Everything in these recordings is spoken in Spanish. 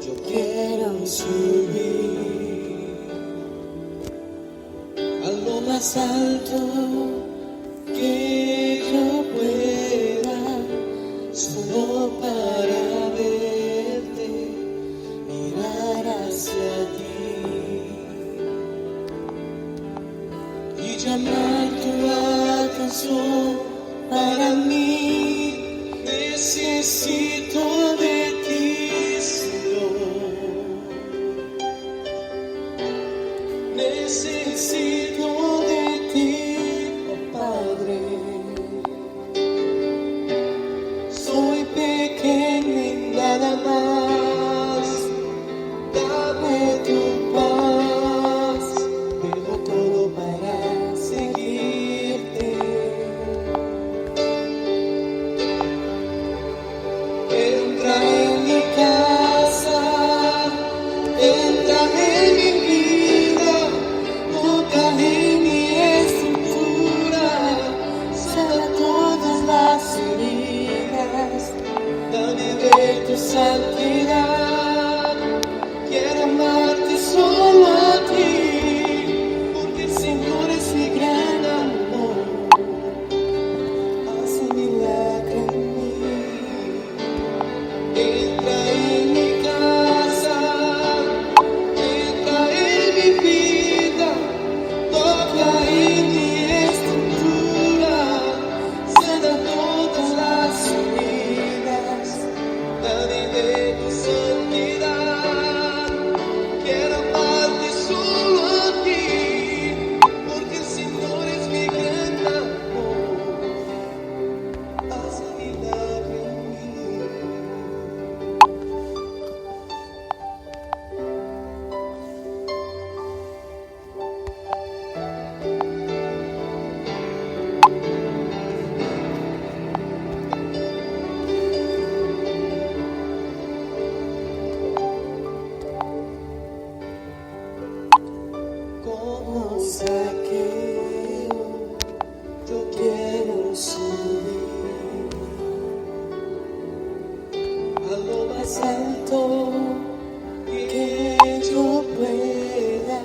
yo quiero subir a lo más alto que yo pueda, solo para verte, mirar hacia ti y llamar tu atención. Para mí necesito de ti, Señor. Necesito de ti, oh Padre. Soy pequeño y nada más. Dame tu paz. Dejo todo para seguirte. Entra en mi casa, entra en mi vida, toca en mi estructura, sana todas las heridas, dame de tu santidad. Quiero amarte solo a ti, porque el Señor es mi gran amor. Haz un milagro en mí. Entra en mi casa, entra en mi vida, toca en mi estructura, sana todas las heridas, dame de tu santidad. Quiero amarte solo a ti, porque el Señor es mi gran amor. Haz un milagro en mí. Como Zaqueo, yo quiero subir a lo más alto que yo pueda,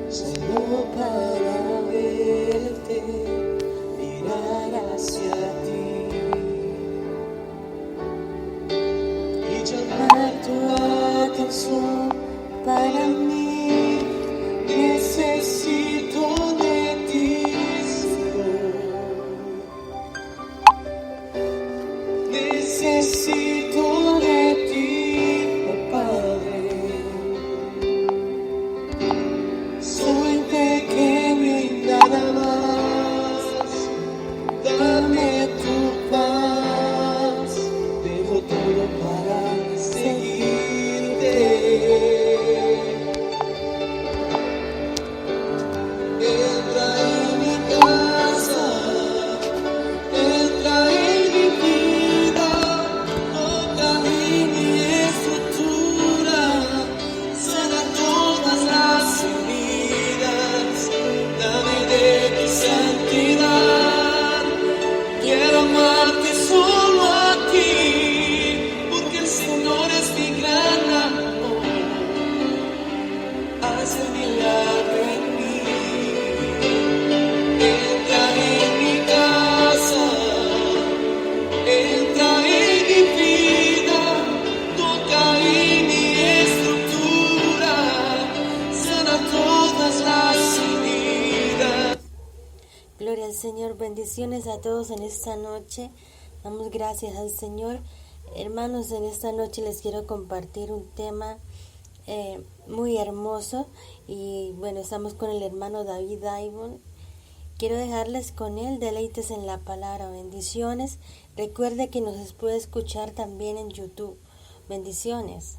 solo para verte, mirar hacia ti y llamar tu atención. Para mí necesito de ti, Señor. Necesito de ti, oh Padre. Soy pequeño y nada más. Dame tu paz. Dejo todo para seguirte. Entra en mi casa, entra en mi vida, toca en mi estructura, sana todas las heridas, dame de tu santidad. Quiero amarte solo a ti, porque el Señor es mi gran amor. Haz un milagro en mí. Entra en mi casa, entra en mi vida, toca en mi estructura, sana todas las heridas. Gloria al Señor, bendiciones a todos en esta noche. Damos gracias al Señor. Hermanos, en esta noche les quiero compartir un tema muy hermoso. Y bueno, estamos con el hermano David Daibon. Quiero dejarles con él, deleites en la palabra, bendiciones. Recuerde que nos puede escuchar también en YouTube. Bendiciones.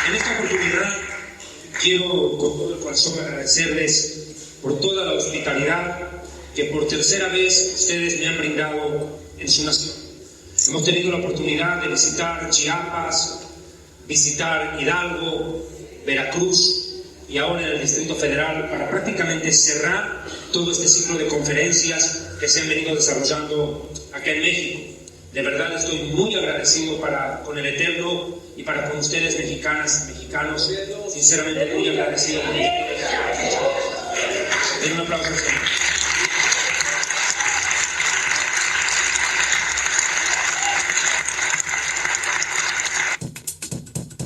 En esta oportunidad quiero con todo el corazón agradecerles por toda la hospitalidad que por tercera vez ustedes me han brindado en su nación. Hemos tenido la oportunidad de visitar Chiapas, visitar Hidalgo, Veracruz y ahora en el Distrito Federal para prácticamente cerrar todo este ciclo de conferencias que se han venido desarrollando acá en México. De verdad estoy muy agradecido con el Eterno y para con ustedes, mexicanas, mexicanos, sinceramente muy agradecido con ustedes. Den un aplauso.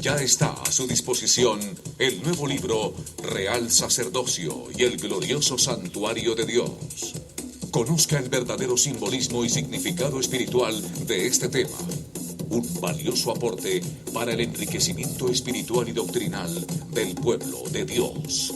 Ya está a su disposición el nuevo libro Real Sacerdocio y el Glorioso Santuario de Dios. Conozca el verdadero simbolismo y significado espiritual de este tema. Un valioso aporte para el enriquecimiento espiritual y doctrinal del pueblo de Dios.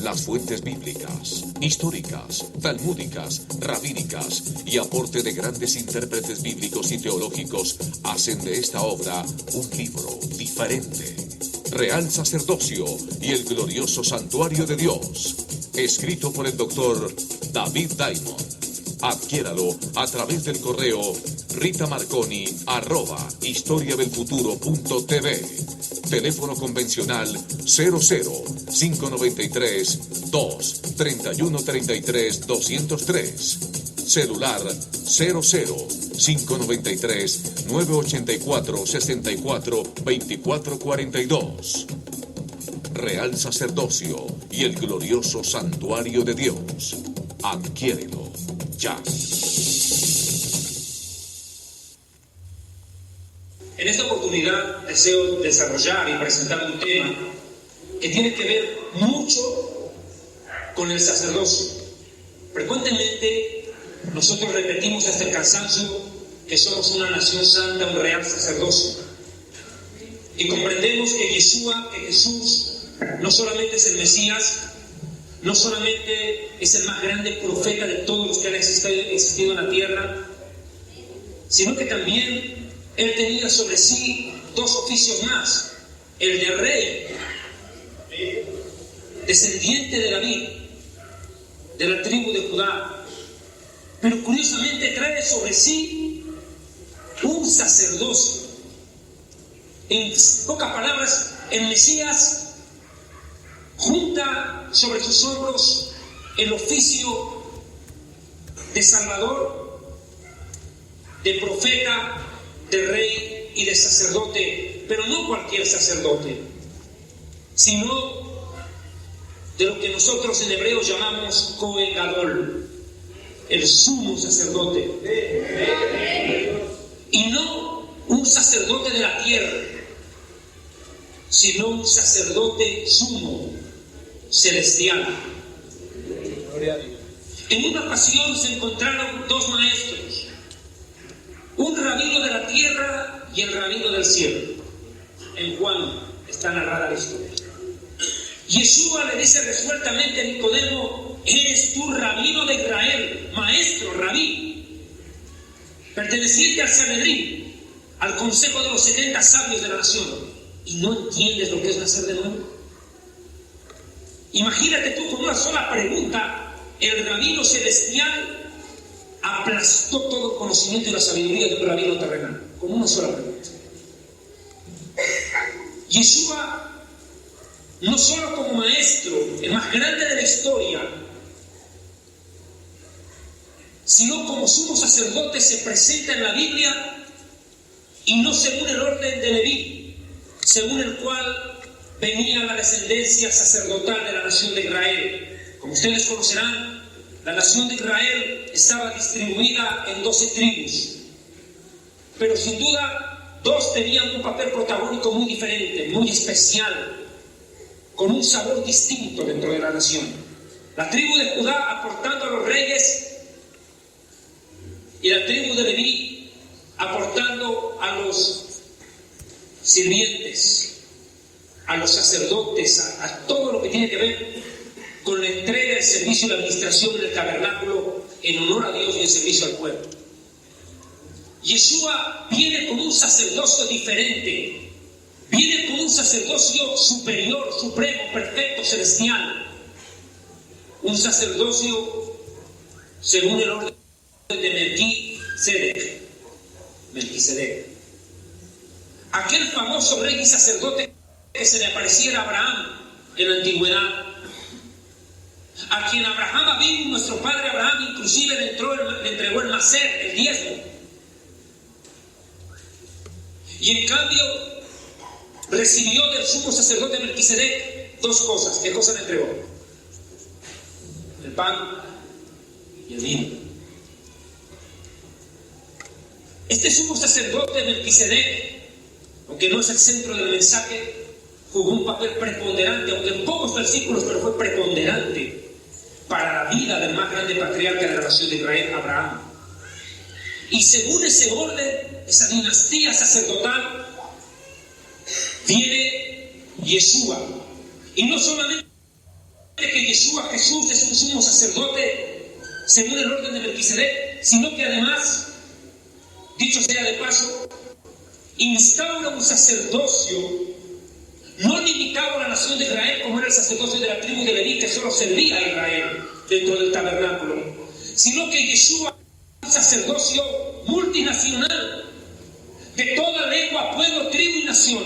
Las fuentes bíblicas, históricas, talmúdicas, rabínicas y aporte de grandes intérpretes bíblicos y teológicos hacen de esta obra un libro diferente. Real Sacerdocio y el Glorioso Santuario de Dios. Escrito por el doctor David Diamond. Adquiéralo a través del correo ritamarconi@historiadelfuturo.tv. Teléfono convencional 00-593-2-3133-203. Celular 00-593-984-64-2442. Real Sacerdocio y el Glorioso Santuario de Dios. Adquiérelo ya. En esta oportunidad deseo desarrollar y presentar un tema que tiene que ver mucho con el sacerdocio. Frecuentemente nosotros repetimos hasta el cansancio que somos una nación santa, un real sacerdocio. Y comprendemos que Jesús, no solamente es el Mesías, no solamente es el más grande profeta de todos los que han existido en la tierra, sino que también Él tenía sobre sí dos oficios más: el de rey, descendiente de David, de la tribu de Judá, pero curiosamente trae sobre sí un sacerdocio. En pocas palabras, el Mesías junta sobre sus hombros el oficio de Salvador, de profeta, de rey y de sacerdote, pero no cualquier sacerdote, sino de lo que nosotros en hebreo llamamos Cohen Gadol, el sumo sacerdote, y no un sacerdote de la tierra, sino un sacerdote sumo, celestial. En una ocasión se encontraron dos maestros, un rabino de la tierra y el rabino del cielo. En Juan está narrada la historia. Yeshua le dice resueltamente a Nicodemo: eres tú rabino de Israel, maestro, rabí, perteneciente al Sanedrín, al consejo de los 70 sabios de la nación, y no entiendes lo que es nacer de nuevo. Imagínate tú, con una sola pregunta, el rabino celestial aplastó todo el conocimiento y la sabiduría de un rabino terrenal, con una sola pregunta. Yeshua, no solo como maestro, el más grande de la historia, sino como sumo sacerdote, se presenta en la Biblia, y no según el orden de Leví, según el cual venía la descendencia sacerdotal de la nación de Israel. Como ustedes conocerán, la nación de Israel estaba distribuida en 12 tribus, pero sin duda dos tenían un papel protagónico muy diferente, muy especial, con un sabor distinto dentro de la nación. La tribu de Judá aportando a los reyes y la tribu de Leví aportando a los sirvientes, a los sacerdotes, a todo lo que tiene que ver con la entrega, el servicio y la administración del tabernáculo en honor a Dios y en servicio al pueblo. Yeshua viene con un sacerdocio diferente, viene con un sacerdocio superior, supremo, perfecto, celestial, un sacerdocio según el orden de Melquisedec. Melquisedec. Aquel famoso rey y sacerdote que se le apareciera a Abraham en la antigüedad, a quien Abraham vino, nuestro padre Abraham inclusive le entregó el macer, el diezmo. Y en cambio recibió del sumo sacerdote Melquisedec dos cosas. ¿Qué cosa le entregó? El pan y el vino. Este sumo sacerdote Melquisedec, aunque no es el centro del mensaje, jugó un papel preponderante, aunque en pocos versículos, pero fue preponderante para la vida del más grande patriarca de la nación de Israel, Abraham. Y según ese orden, esa dinastía sacerdotal, viene Yeshua. Y no solamente que Yeshua, Jesús, es un sumo sacerdote según el orden de Melquisedec, sino que además, dicho sea de paso, instaura un sacerdocio no limitado a la nación de Israel, como era el sacerdocio de la tribu de Leví, que solo servía a Israel dentro del tabernáculo, sino que Yeshua es un sacerdocio multinacional, de toda lengua, pueblo, tribu y nación.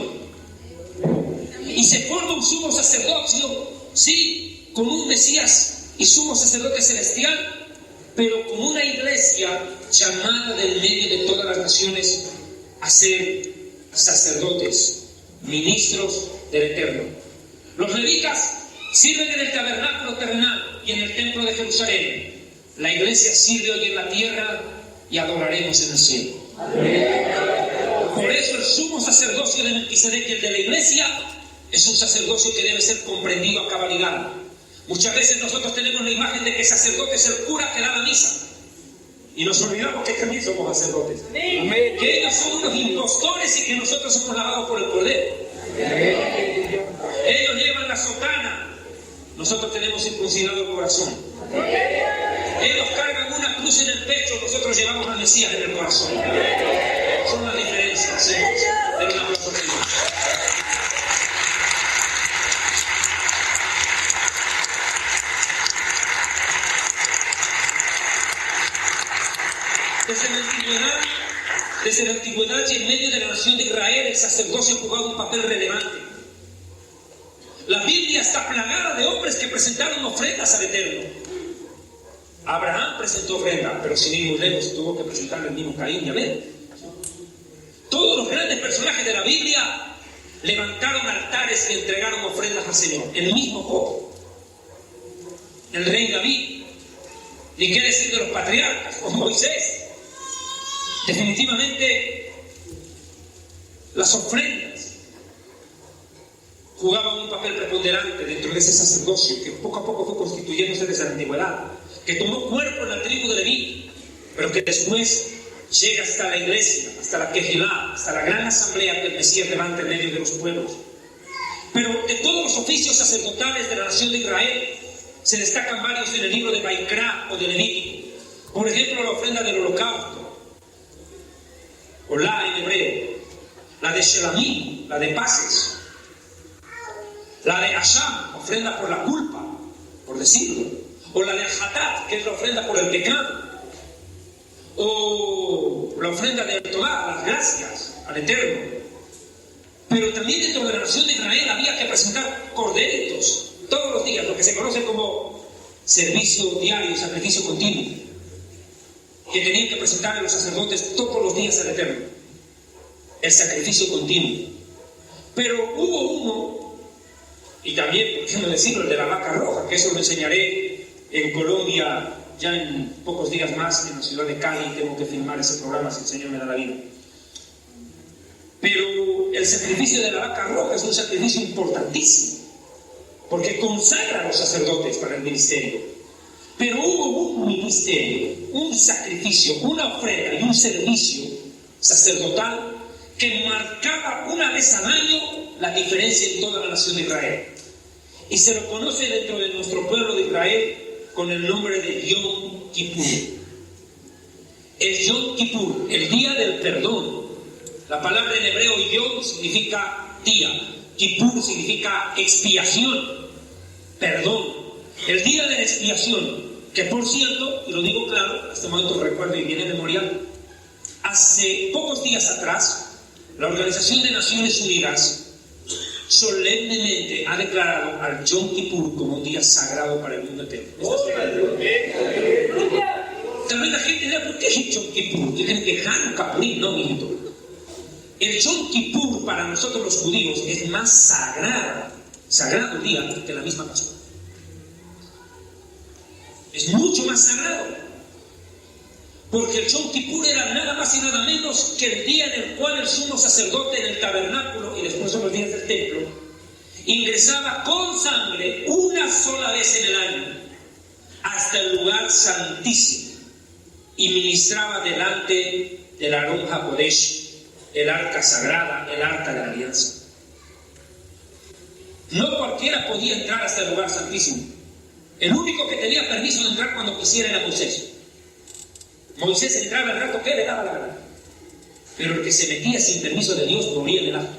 Y se forma un sumo sacerdocio, sí, con un Mesías y sumo sacerdote celestial, pero con una iglesia llamada del medio de todas las naciones a ser sacerdotes, ministros del Eterno. Los levitas sirven en el tabernáculo terrenal y en el templo de Jerusalén. La iglesia sirve hoy en la tierra y adoraremos en el cielo. Por eso el sumo sacerdocio de Melquisedec, el de la iglesia, es un sacerdocio que debe ser comprendido a cabalidad. Muchas veces nosotros tenemos la imagen de que el sacerdote es el cura que da la misa. Y nos olvidamos que también somos sacerdotes. Amén. Que ellos son unos impostores y que nosotros somos lavados por el Cordero. Amén. Ellos llevan la sotana. Nosotros tenemos circuncidado el corazón. Ellos cargan una cruz en el pecho. Nosotros llevamos al Mesías en el corazón. Son las diferencias. ¿Sí? Den un aplauso al Señor. Desde la antigüedad y en medio de la nación de Israel, el sacerdocio jugaba un papel relevante. La Biblia está plagada de hombres que presentaron ofrendas al Eterno. Abraham presentó ofrenda, pero sin ir muy lejos tuvo que presentarle el mismo Caín y Abel. Todos los grandes personajes de la Biblia levantaron altares y entregaron ofrendas al Señor. El mismo Job, el rey David, ni qué decir de los patriarcas, como Moisés. Definitivamente, las ofrendas jugaban un papel preponderante dentro de ese sacerdocio que poco a poco fue constituyéndose desde la antigüedad, que tomó cuerpo en la tribu de Leví, pero que después llega hasta la iglesia, hasta la Kehilá, hasta la gran asamblea que el Mesías levanta en medio de los pueblos. Pero de todos los oficios sacerdotales de la nación de Israel, se destacan varios en el libro de Baikra o de Levítico. Por ejemplo, la ofrenda del holocausto, Olá en hebreo, la de Shelamim, la de paces, la de Asham, ofrenda por la culpa, por decirlo, o la de Hatat, que es la ofrenda por el pecado, o la ofrenda de Todá, las gracias al Eterno. Pero también dentro de la nación de Israel había que presentar corderitos todos los días, lo que se conoce como servicio diario, sacrificio continuo, que tenían que presentar a los sacerdotes todos los días al Eterno, el sacrificio continuo. Pero hubo uno, y también, por qué no decirlo, el de la vaca roja, que eso lo enseñaré en Colombia ya en pocos días más, en la ciudad de Cali. Tengo que filmar ese programa si el Señor me da la vida. Pero el sacrificio de la vaca roja es un sacrificio importantísimo, porque consagra a los sacerdotes para el ministerio. Pero hubo un ministerio, un sacrificio, una ofrenda y un servicio sacerdotal que marcaba una vez al año la diferencia en toda la nación de Israel. Y se lo conoce dentro de nuestro pueblo de Israel con el nombre de Yom Kippur. El Yom Kippur, el día del perdón. La palabra en hebreo Yom significa día, Kippur significa expiación, perdón. El día de la expiación, que por cierto, y lo digo claro, en este momento recuerdo y viene memorial, Hace pocos días atrás, la Organización de Naciones Unidas solemnemente ha declarado al Yom Kippur como un día sagrado para el mundo entero. También la gente dirá, ¿por qué es Yom Kippur? ¿Quieren que Hanukkah? No, mijito. El Yom Kippur para nosotros los judíos es más sagrado día que la misma Pascua. Es mucho más sagrado. Porque el Yom Kippur era nada más y nada menos que el día en el cual el sumo sacerdote en el tabernáculo, y después son los días del templo, ingresaba con sangre una sola vez en el año hasta el lugar santísimo y ministraba delante del Aarón HaKodesh, el arca sagrada, el arca de la alianza. No cualquiera podía entrar hasta el lugar santísimo. El único que tenía permiso de entrar cuando quisiera era Moisés. Moisés entraba el rato que le daba la gana, pero el que se metía sin permiso de Dios moría en el acto.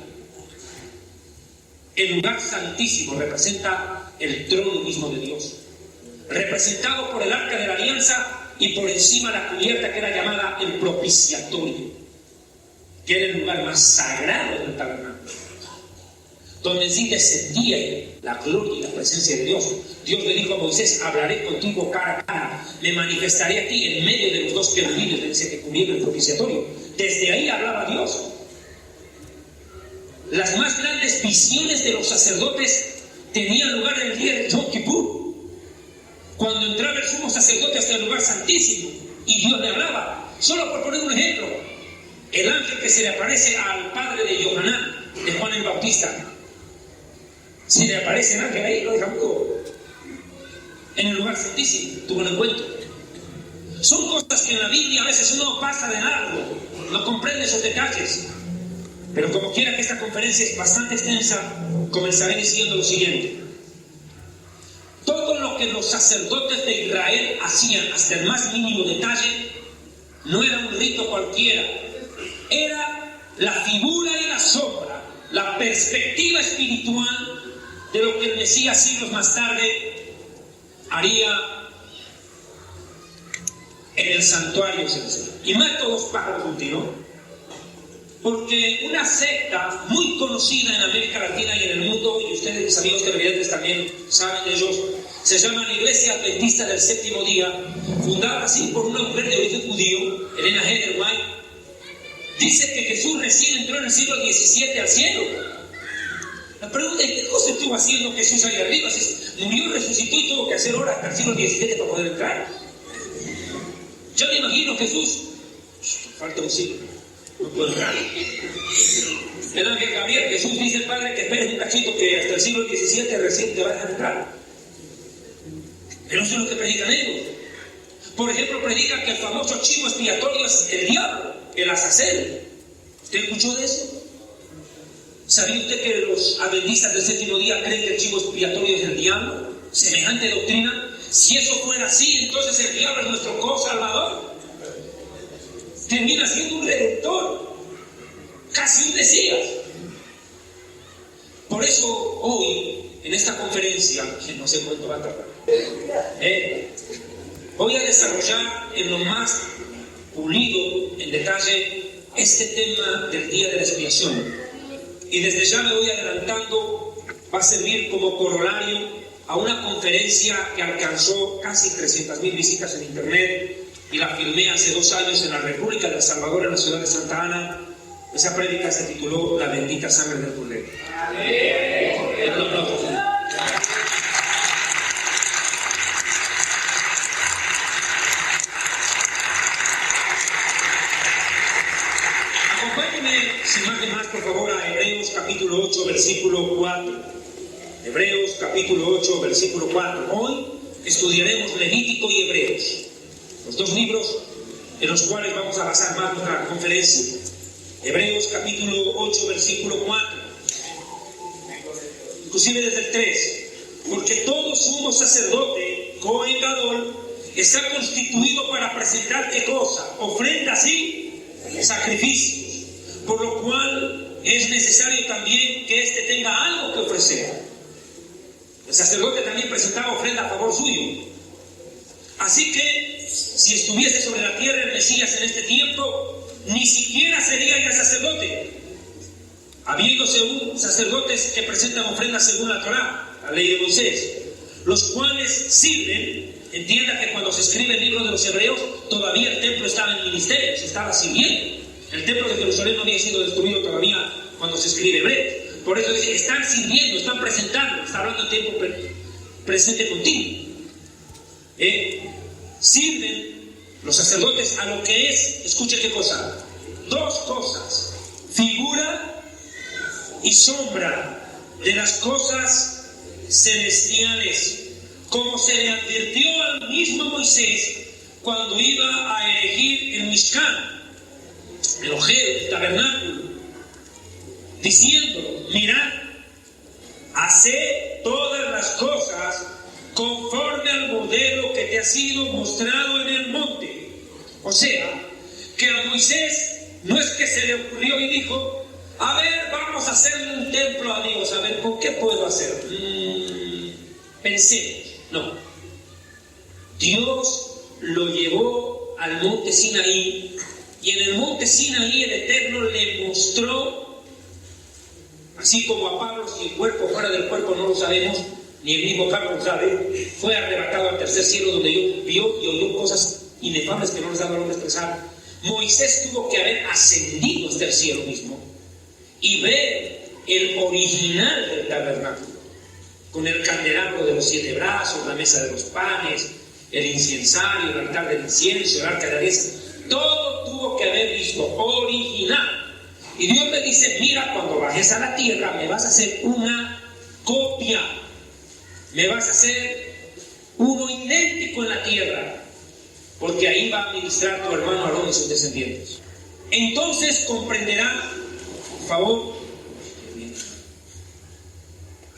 El lugar santísimo representa el trono mismo de Dios, representado por el arca de la alianza y por encima la cubierta que era llamada el propiciatorio, que era el lugar más sagrado del tabernáculo, donde sí descendía la gloria y la presencia de Dios. Dios le dijo a Moisés: hablaré contigo cara a cara, me manifestaré a ti en medio de los dos querubines, dice que cubrieron el propiciatorio. Desde ahí hablaba Dios. Las más grandes visiones de los sacerdotes tenían lugar en el día de Yom Kippur, cuando entraba el sumo sacerdote hasta el lugar santísimo y Dios le hablaba. Solo por poner un ejemplo, el ángel que se le aparece al padre de Yohanan, de Juan el Bautista, se le aparece el ángel ahí, lo deja mudo, en el lugar santísimo, tuvo un encuentro. Son cosas que en la Biblia a veces uno pasa de largo, no comprende esos detalles. Pero como quiera que esta conferencia es bastante extensa, comenzaré diciendo lo siguiente. Todo lo que los sacerdotes de Israel hacían hasta el más mínimo detalle no era un rito cualquiera, era la figura y la sombra, la perspectiva espiritual de lo que el Mesías siglos más tarde haría en el santuario celestial. Y mato dos pájaros de un tiro, porque una secta muy conocida en América Latina y en el mundo, y ustedes, mis amigos televidentes, también saben de ellos, se llama la Iglesia Adventista del Séptimo Día, fundada así por una mujer de origen judío, Elena G. White. Dice que Jesús recién entró en el siglo XVII al cielo. La pregunta es: ¿qué cosa estuvo haciendo Jesús ahí arriba? Murió, resucitó y tuvo que hacer horas hasta el siglo XVII para poder entrar. Yo me imagino Jesús, falta un siglo, no puedo entrar. El ángel Gabriel, Jesús dice al Padre que esperes un cachito, que hasta el siglo XVII recién te va a dejar entrar. Pero eso es lo que predican ellos. Por ejemplo, predican que el famoso chivo expiatorio es el diablo, el Azazel. ¿Usted escuchó de eso? ¿Sabía usted que los adventistas del séptimo día creen que el chivo expiatorio es el diablo? Semejante doctrina. Si eso fuera así, entonces el diablo es nuestro co-salvador. Termina siendo un redentor, casi un Mesías. Por eso hoy, en esta conferencia, que no sé cuánto va a tardar, voy a desarrollar en lo más pulido, en detalle, este tema del día de la expiación. Y desde ya me voy adelantando, va a servir como corolario a una conferencia que alcanzó casi 300,000 visitas en internet, y la filmé hace 2 años en la República de El Salvador, en la ciudad de Santa Ana. Esa prédica se tituló La bendita sangre del Cordero. Acompáñenme, sin más de más, por favor, a Hebreos capítulo 8, versículo 4. Hebreos capítulo 8, versículo 4. Hoy estudiaremos Levítico y Hebreos, los 2 libros en los cuales vamos a basar más nuestra conferencia. Hebreos capítulo 8, versículo 4. Inclusive desde el 3. Porque todo sumo sacerdote, Cohen Gadol, está constituido para presentar ¿qué cosa? Ofrendas y sacrificios. Por lo cual es necesario también que éste tenga algo que ofrecer. El sacerdote también presentaba ofrenda a favor suyo. Así que, si estuviese sobre la tierra el Mesías en este tiempo, ni siquiera sería ya sacerdote, habiendo según sacerdotes que presentan ofrendas según la Torá, la ley de Moisés, los cuales sirven. Entienda que cuando se escribe el libro de los Hebreos, todavía el templo estaba en ministerio, se estaba sirviendo. El templo de Jerusalén no había sido destruido todavía cuando se escribe Hebreos. Por eso dice, están sirviendo, están presentando, está hablando de tiempo presente continuo. Sirven los sacerdotes a lo que es, escucha qué cosa, dos cosas, figura y sombra de las cosas celestiales, como se le advirtió al mismo Moisés cuando iba a erigir el Mishkan, el ojel, el tabernáculo, diciendo, mirad, haced todas las cosas conforme al modelo que te ha sido mostrado en el monte. O sea, que a Moisés no es que se le ocurrió y dijo, a ver, vamos a hacerle un templo a Dios, a ver, ¿por qué puedo hacer? Pensemos, no. Dios lo llevó al monte Sinaí, y en el monte Sinaí el Eterno le mostró, así como a Pablo, si el cuerpo fuera del cuerpo no lo sabemos, ni el mismo Pablo lo sabe, fue arrebatado al tercer cielo donde vio y oyó cosas inefables que no les daba el hombre expresar. Moisés tuvo que haber ascendido hasta el cielo mismo y ver el original del tabernáculo, con el candelabro de los 7 brazos, la mesa de los panes, el incensario, el altar del incienso, el arca de la alianza. Todo tuvo que haber visto original. Y Dios me dice, mira, cuando bajes a la tierra me vas a hacer una copia, me vas a hacer uno idéntico en la tierra, porque ahí va a ministrar tu hermano Aarón y sus descendientes. Entonces comprenderán, por favor,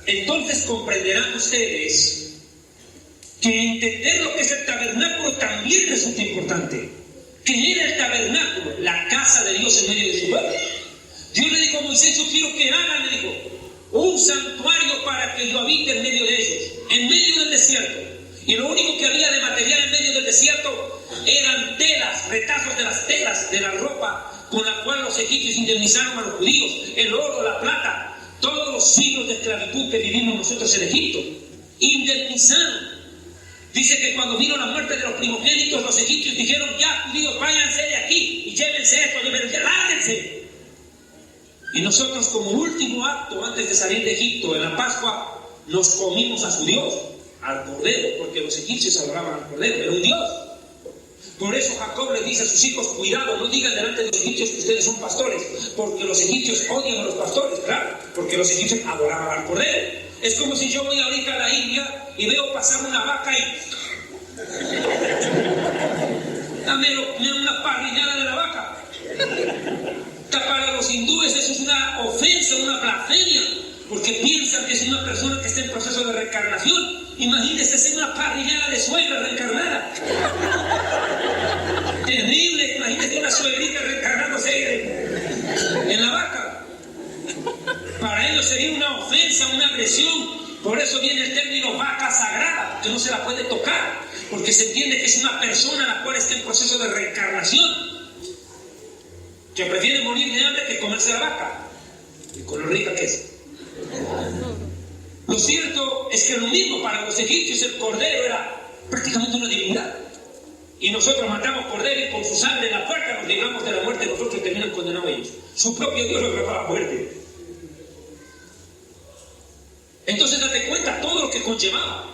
entonces comprenderán ustedes que entender lo que es el tabernáculo también resulta importante. ¿Qué era el tabernáculo? La casa de Dios en medio de su pueblo. Dios le dijo a Moisés, yo quiero que hagan, le dijo, un santuario para que yo habite en medio de ellos, en medio del desierto. Y lo único que había de material en medio del desierto eran telas, retazos de las telas, de la ropa con la cual los egipcios indemnizaron a los judíos, el oro, la plata, todos los siglos de esclavitud que vivimos nosotros en Egipto, indemnizaron. Dice que cuando vino la muerte de los primogénitos, los egipcios dijeron, ya judíos, váyanse de aquí y llévense esto, lárguense. Y nosotros, como último acto antes de salir de Egipto, en la Pascua, nos comimos a su Dios, al Cordero, porque los egipcios adoraban al Cordero, era un Dios. Por eso Jacob les dice a sus hijos, cuidado, no digan delante de los egipcios que ustedes son pastores, porque los egipcios odian a los pastores, claro, porque los egipcios adoraban al Cordero. Es como si yo voy ahorita a la India y veo pasar una vaca y dame una parrillada de la vaca. Para los hindúes eso es una ofensa, una blasfemia, porque piensan que es una persona que está en proceso de reencarnación. Imagínense ser una parrillada de suegra reencarnada. Terrible, imagínense una suegrita reencarnándose en la vaca. Para ellos sería una ofensa, una agresión. Por eso viene el término vaca sagrada, que no se la puede tocar, porque se entiende que es una persona la cual está en proceso de reencarnación, que prefiere morir de hambre que comerse la vaca, y con lo rica que es. Lo cierto es que lo mismo para los egipcios el cordero era prácticamente una divinidad. Y nosotros matamos cordero y con su sangre en la puerta nos libramos de la muerte, nosotros terminan condenados ellos. Su propio Dios los llevaba a la muerte. Entonces date cuenta todo lo que conllevaba.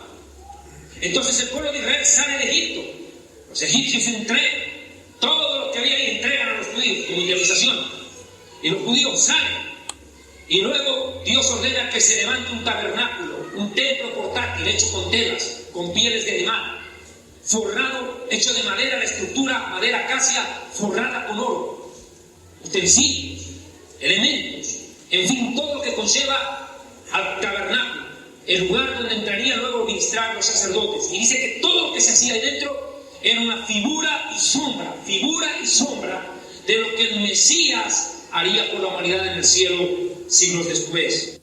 Entonces el pueblo de Israel sale de Egipto. Los egipcios entregan todo lo que había ahí, entregan a los judíos como indemnización. Y los judíos salen. Y luego Dios ordena que se levante un tabernáculo, un templo portátil hecho con telas, con pieles de animal, forrado, hecho de madera, la estructura, madera acacia, forrada con oro, utensilios, elementos, en fin, todo lo que conlleva al tabernáculo, el lugar donde entrarían luego a ministrar los sacerdotes. Y dice que todo lo que se hacía ahí dentro era una figura y sombra de lo que el Mesías haría por la humanidad en el cielo siglos después.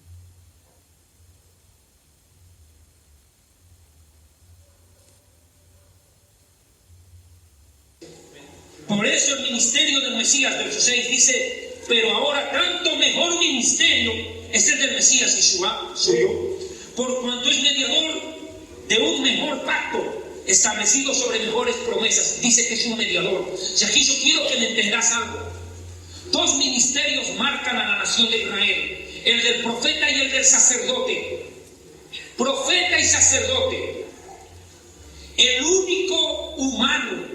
Por eso el ministerio del Mesías, verso 6, dice: pero ahora tanto mejor ministerio es el del Mesías Yeshua, suyo, por cuanto es mediador de un mejor pacto, establecido sobre mejores promesas. Dice que es un mediador. Y aquí yo quiero que me entendas algo. Dos ministerios marcan a la nación de Israel: el del profeta y el del sacerdote. Profeta y sacerdote. El único humano,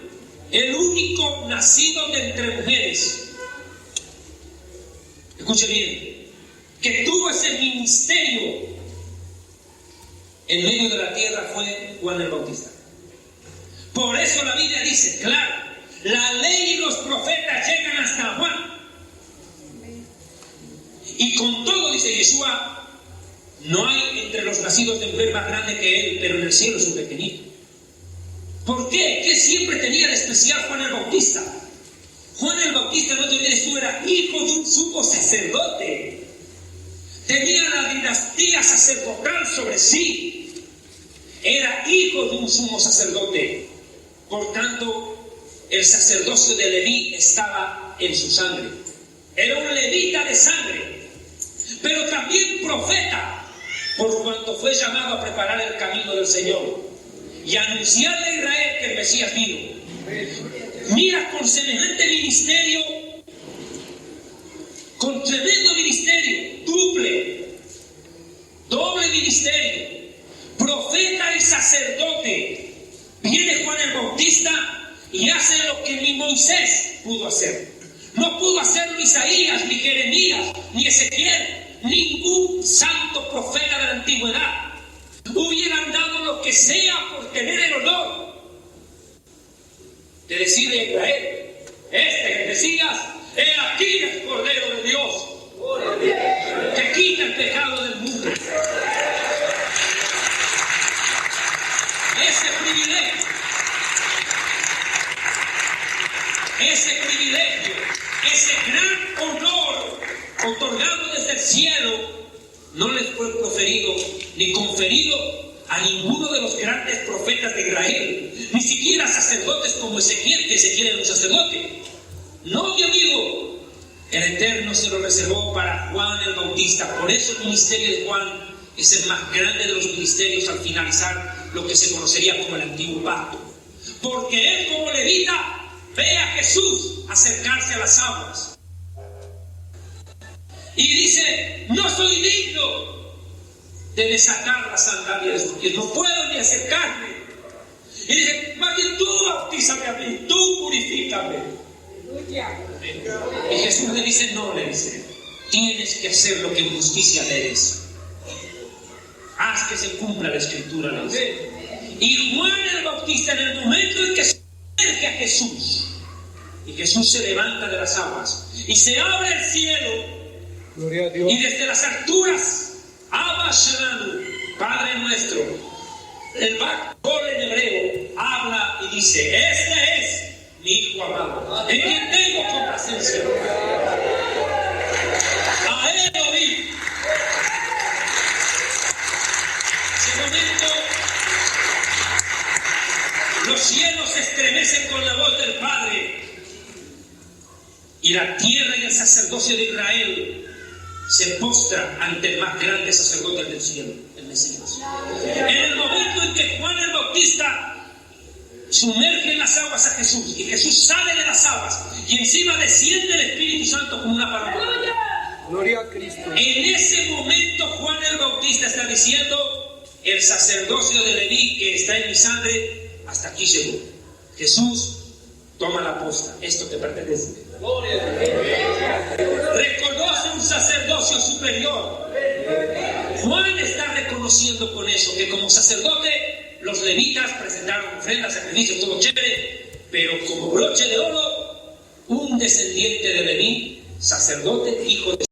el único nacido de entre mujeres, escuche bien, que tuvo ese ministerio en medio de la tierra fue Juan el Bautista. Por eso la Biblia dice, claro, la ley y los profetas llegan hasta Juan. Y con todo, dice Yeshua, no hay entre los nacidos de mujer más grande que él, pero en el cielo es un pequeñito. ¿Por qué? ¿Qué siempre tenía de especial Juan el Bautista? Juan el Bautista, no te olvides tú, era hijo de un sumo sacerdote. Tenía la dinastía sacerdotal sobre sí. Era hijo de un sumo sacerdote. Por tanto, el sacerdocio de Leví estaba en su sangre. Era un levita de sangre, pero también profeta, por cuanto fue llamado a preparar el camino del Señor y anunciarle a Israel que el Mesías vino. Mira, con semejante ministerio, con tremendo ministerio, doble ministerio, profeta y sacerdote, viene Juan el Bautista y hace lo que ni Moisés pudo hacer. No pudo hacerlo Isaías, ni Jeremías, ni Ezequiel, ningún santo profeta de la antigüedad. Hubieran dado lo que sea por tener el honor de decirle a Israel: este Mesías, he aquí el Cordero de Dios, que quita el pecado del mundo. Ese privilegio, ese gran honor otorgado desde el cielo, no les fue proferido ni conferido a ninguno de los grandes profetas de Israel, ni siquiera sacerdotes como Ezequiel, que Ezequiel era un sacerdote. No, mi amigo, el Eterno se lo reservó para Juan el Bautista. Por eso el ministerio de Juan es el más grande de los ministerios al finalizar lo que se conocería como el Antiguo Pacto. Porque él, como levita, ve a Jesús acercarse a las aguas y dice: no soy digno de desatar las sandalias de tus pies, no puedo ni acercarme. Y dice: más bien tú bautízame a mí, tú purifícame. Y Jesús le dice: no, le dice, tienes que hacer lo que en justicia debes. Haz que se cumpla la escritura, le dice. Y Juan el Bautista, en el momento en que se acerca a Jesús, y Jesús se levanta de las aguas y se abre el cielo, gloria a Dios, y desde las alturas, Abba Shalanu, Padre nuestro, el Bacol en hebreo habla y dice: este es mi Hijo amado, en quien tengo complacencia. A él oí. Ese momento, los cielos se estremecen con la voz del Padre, y la tierra y el sacerdocio de Israel se postra ante el más grande sacerdote del cielo, el Mesías. En el momento en que Juan el Bautista sumerge en las aguas a Jesús, y Jesús sale de las aguas, y encima desciende el Espíritu Santo como una paloma. gloria a Cristo. En ese momento Juan el Bautista está diciendo: el sacerdocio de Leví que está en mi sangre, hasta aquí llegó. Jesús toma la posta, esto te pertenece. Reconoce un sacerdocio superior. Juan está reconociendo con eso que como sacerdote los levitas presentaron ofrendas, sacrificios, todo chévere, pero como broche de oro, un descendiente de Leví, sacerdote, hijo de